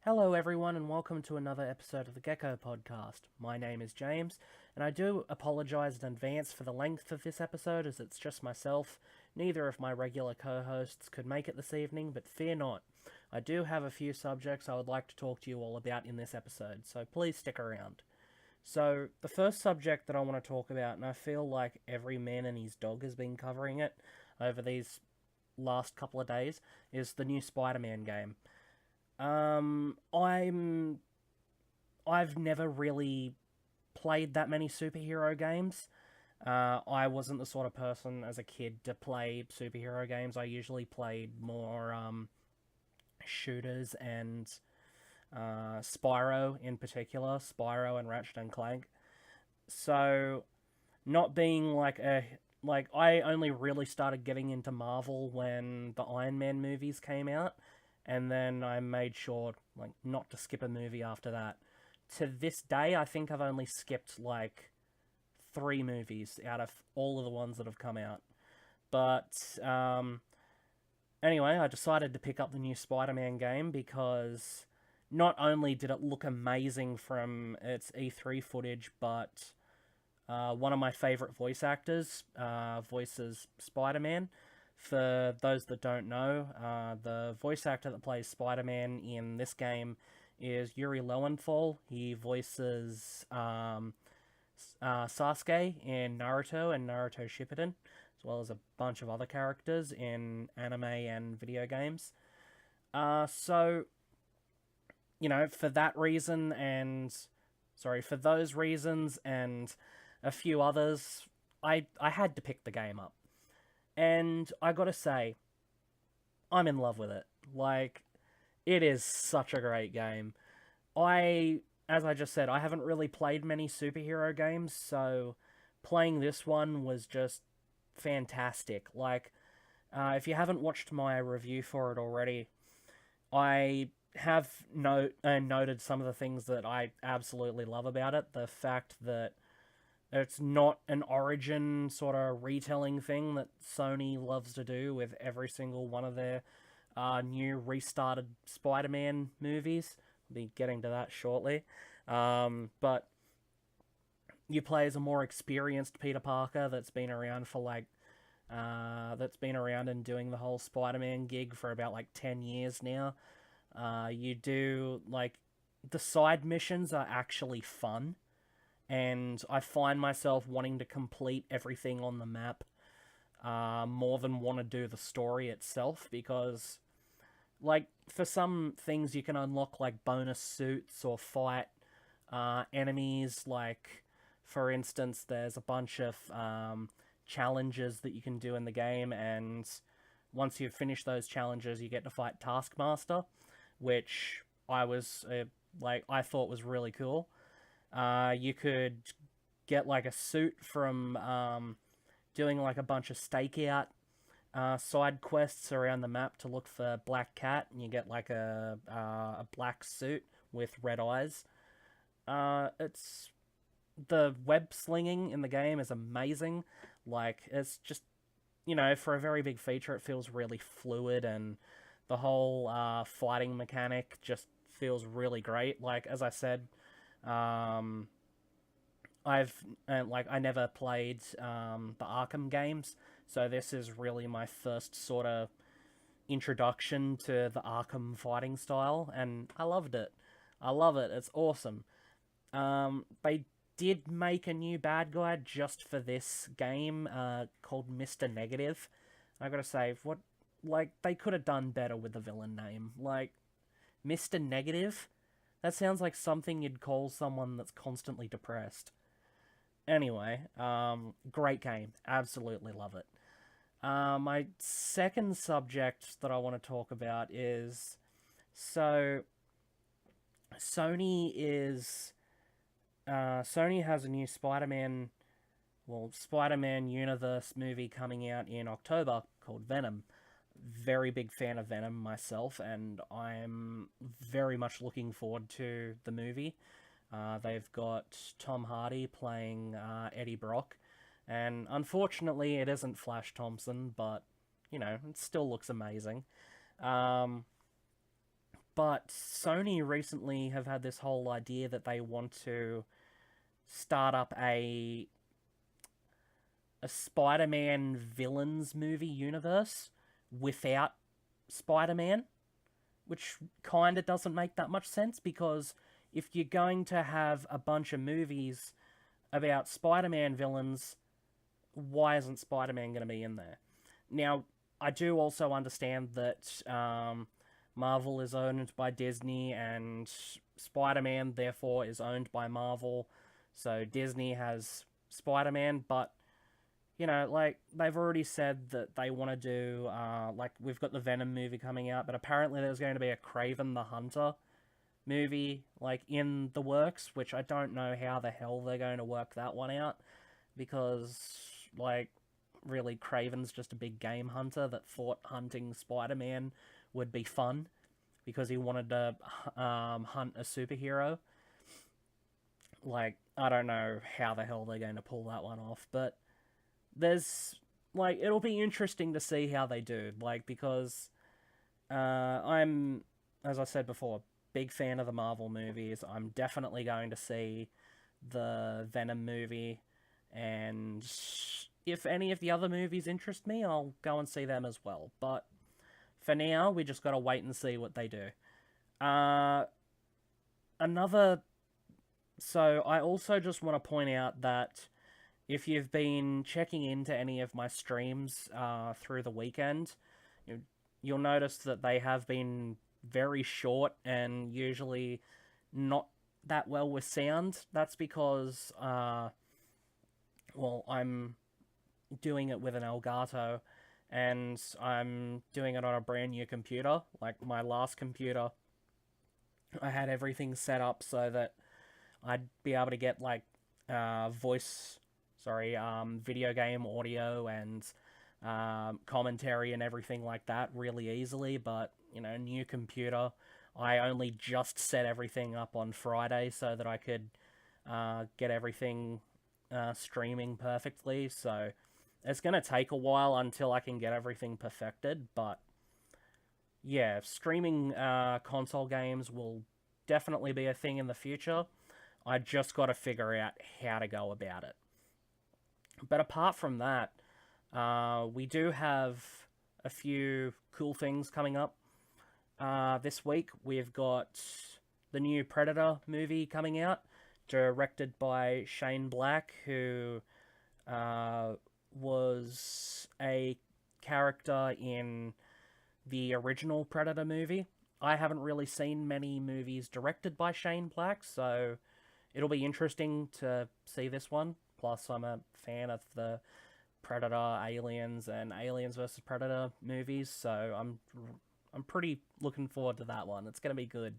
Hello, everyone, and welcome to another episode of the Gecko Podcast. My name is James, and I do apologise in advance for the length of this episode, as it's just myself. Neither of my regular co hosts could make it this evening, but fear not. I do have a few subjects I would like to talk to you all about in this episode, so please stick around. So, the first subject that I want to talk about, and I feel like every man and his dog has been covering it over these last couple of days, is the new Spider Man game. I've never really played that many superhero games. I wasn't the sort of person as a kid to play superhero games. I usually played more shooters and Spyro in particular, Spyro and Ratchet and Clank. So not being like I only really started getting into Marvel when the Iron Man movies came out, and then I made sure like not to skip a movie after that. To this day, I think I've only skipped like three movies out of all of the ones that have come out. But anyway, I decided to pick up the new Spider-Man game because not only did it look amazing from its E3 footage, but one of my favorite voice actors voices Spider Man. For those that don't know, the voice actor that plays Spider Man in this game is Yuri Lowenthal. He voices Sasuke in Naruto and Naruto Shippuden, as well as a bunch of other characters in anime and video games. So, for that reason and for those reasons and a few others, I had to pick the game up. And I gotta say, I'm in love with it. Like, it is such a great game. As I just said, I haven't really played many superhero games, so playing this one was just fantastic. Like, if you haven't watched my review for it already, I have noted some of the things that I absolutely love about it. The fact that it's not an origin sort of retelling thing that Sony loves to do with every single one of their new restarted Spider Man movies. I'll be getting to that shortly. But you play as a more experienced Peter Parker that's been around for that's been around and doing the whole Spider Man gig for about like 10 years now. You do the side missions are actually fun, and I find myself wanting to complete everything on the map more than want to do the story itself because, for some things you can unlock like bonus suits or fight enemies. Like, for instance, there's a bunch of challenges that you can do in the game, and once you've finished those challenges, you get to fight Taskmaster, which I thought was really cool. You could get like a suit from doing like a bunch of stakeout side quests around the map to look for Black Cat, and you get like a black suit with red eyes. It's the web slinging in the game is amazing. Like, it's just for a very big feature, it feels really fluid, and the whole fighting mechanic just feels really great. Like, as I said, um, I never played the Arkham games, so this is really my first sort of introduction to the Arkham fighting style, and I loved it. I love it. It's awesome. They did make a new bad guy just for this game, called Mister Negative. I gotta say, they could have done better with the villain name. Like, Mister Negative. That sounds like something you'd call someone that's constantly depressed. Anyway, great game. Absolutely love it. My second subject that I want to talk about is so Sony is Sony has a new Spider-Man Universe movie coming out in October called Venom. Very big fan of Venom myself, and I'm very much looking forward to the movie. They've got Tom Hardy playing Eddie Brock, and unfortunately, it isn't Flash Thompson, but it still looks amazing. Um, But Sony recently have had this whole idea that they want to start up a Spider-Man villains movie universe without Spider-Man, which kind of doesn't make that much sense because if you're going to have a bunch of movies about Spider-Man villains, why isn't Spider-Man going to be in there? Now, I do also understand that Marvel is owned by Disney and Spider-Man, therefore, is owned by Marvel. So Disney has Spider-Man, but like they've already said that they want to do, like we've got the Venom movie coming out, but apparently there's going to be a Kraven the Hunter movie like in the works, which I don't know how the hell they're going to work that one out because like really Kraven's just a big game hunter that thought hunting Spider-Man would be fun because he wanted to hunt a superhero. Like I don't know how the hell they're going to pull that one off, but there's like it'll be interesting to see how they do, like because I'm, as I said before, big fan of the Marvel movies. I'm definitely going to see the Venom movie, and if any of the other movies interest me, I'll go and see them as well. But for now, we just got to wait and see what they do. Another. So I also just want to point out that if you've been checking into any of my streams through the weekend, you'll notice that they have been very short and usually not that well with sound. That's because, well, I'm doing it with an Elgato, and I'm doing it on a brand new computer. Like, my last computer, I had everything set up so that I'd be able to get, like, video game audio and commentary and everything like that really easily, but, new computer, I only just set everything up on Friday so that I could get everything streaming perfectly, so it's going to take a while until I can get everything perfected, but yeah, streaming console games will definitely be a thing in the future. I just got to figure out how to go about it. But apart from that, we do have a few cool things coming up. This week, we've got the new Predator movie coming out, directed by Shane Black, who was a character in the original Predator movie. I haven't really seen many movies directed by Shane Black, so it'll be interesting to see this one. Plus, I'm a fan of the Predator, Aliens, and Aliens vs. Predator movies, so I'm pretty looking forward to that one. It's going to be good.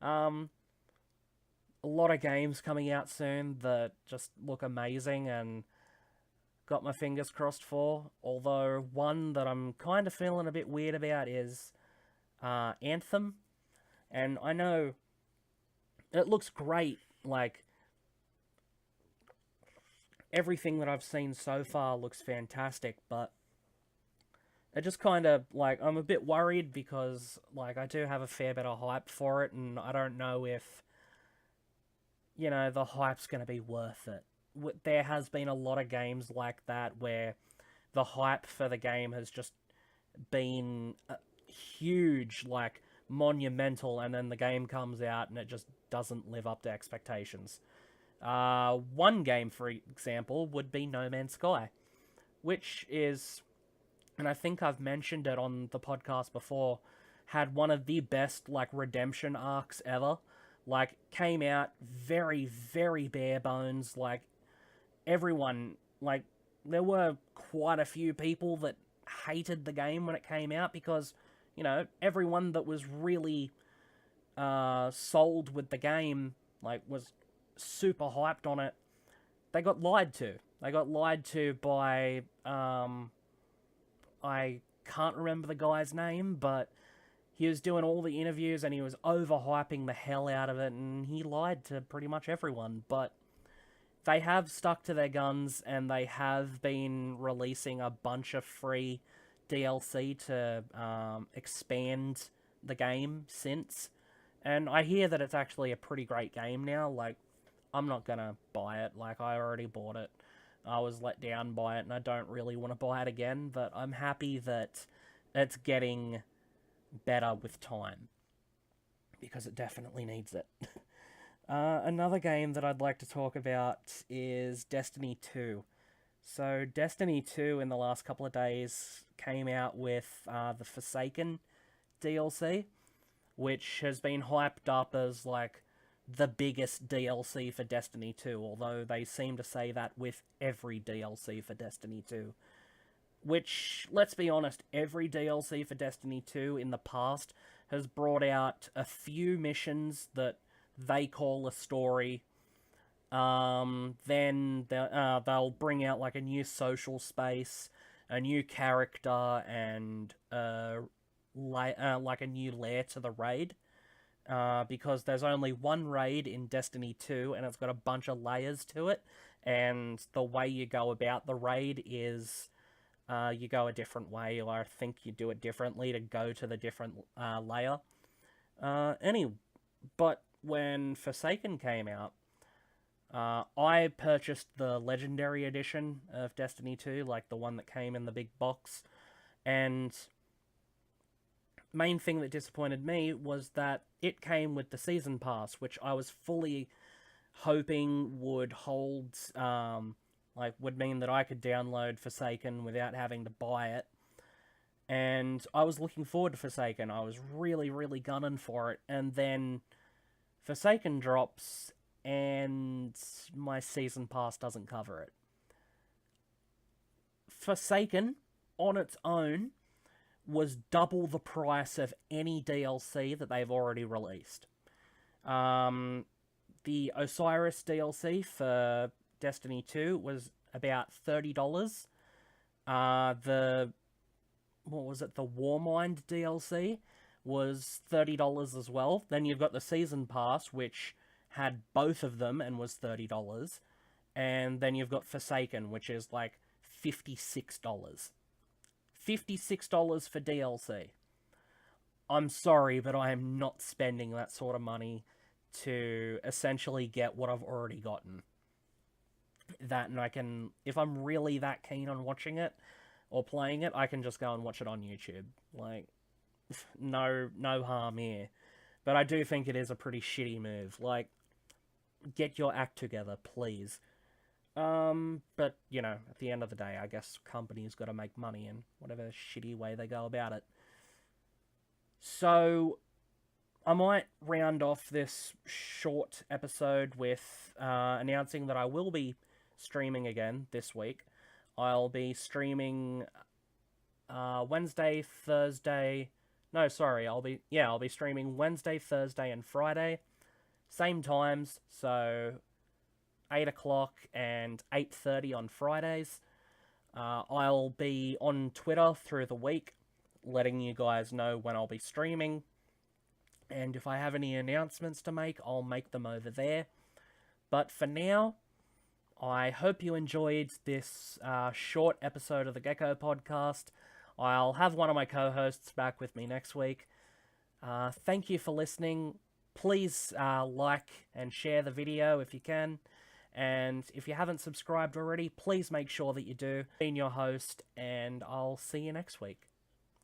A lot of games coming out soon that just look amazing and got my fingers crossed for. Although one that I'm kind of feeling a bit weird about is Anthem. And I know it looks great, like everything that I've seen so far looks fantastic, but it just kind of, like, I'm a bit worried because, like, I do have a fair bit of hype for it, and I don't know if, the hype's going to be worth it. There has been a lot of games like that where the hype for the game has just been huge, like, monumental, and then the game comes out and it just doesn't live up to expectations. One game, for example, would be No Man's Sky, which is, and I think I've mentioned it on the podcast before, had one of the best, like, redemption arcs ever. Like, came out very, very bare bones. Like, everyone, like, there were quite a few people that hated the game when it came out because, everyone that was really sold with the game, like, was super hyped on it, they got lied to. They got lied to by, I can't remember the guy's name, but he was doing all the interviews and he was overhyping the hell out of it, and he lied to pretty much everyone. But they have stuck to their guns, and they have been releasing a bunch of free DLC to expand the game since, and I hear that it's actually a pretty great game now. Like, I'm not gonna buy it. Like, I already bought it. I was let down by it, and I don't really want to buy it again, but I'm happy that it's getting better with time, because it definitely needs it. Another game that I'd like to talk about is Destiny 2. So, Destiny 2 in the last couple of days came out with the Forsaken DLC, which has been hyped up as like the biggest DLC for Destiny 2, although they seem to say that with every DLC for Destiny 2. Which, let's be honest, every DLC for Destiny 2 in the past has brought out a few missions that they call a story. Then they'll bring out like a new social space, a new character, and like a new lair to the raid. Because there's only one raid in Destiny 2, and it's got a bunch of layers to it. And the way you go about the raid is you go a different way, or I think you do it differently to go to the different layer. But when Forsaken came out, I purchased the Legendary Edition of Destiny 2, like the one that came in the big box, and main thing that disappointed me was that it came with the Season Pass, which I was fully hoping would hold, would mean that I could download Forsaken without having to buy it. And I was looking forward to Forsaken. I was really, really gunning for it. And then Forsaken drops, and my Season Pass doesn't cover it. Forsaken, on its own, was double the price of any DLC that they've already released. The Osiris DLC for Destiny 2 was about $30. The Warmind DLC was $30 as well. Then you've got the Season Pass, which had both of them and was $30. And then you've got Forsaken, which is like $56. $56 for DLC. I'm sorry, but I am not spending that sort of money to essentially get what I've already gotten. That, and I can, if I'm really that keen on watching it or playing it, I can just go and watch it on YouTube. Like, no harm here. But I do think it is a pretty shitty move. Like, get your act together, please. But, you know, at the end of the day, I guess companies got to make money in whatever shitty way they go about it. So, I might round off this short episode with announcing that I will be streaming again this week. I'll be streaming Wednesday, Thursday... No, sorry, I'll be streaming Wednesday, Thursday, and Friday. Same times, so 8 o'clock and 8:30 on Fridays. I'll be on Twitter through the week, letting you guys know when I'll be streaming. And if I have any announcements to make, I'll make them over there. But for now, I hope you enjoyed this short episode of the Gecko Podcast. I'll have one of my co-hosts back with me next week. Thank you for listening. Please like and share the video if you can. And if you haven't subscribed already, please make sure that you do. I've been your host, and I'll see you next week.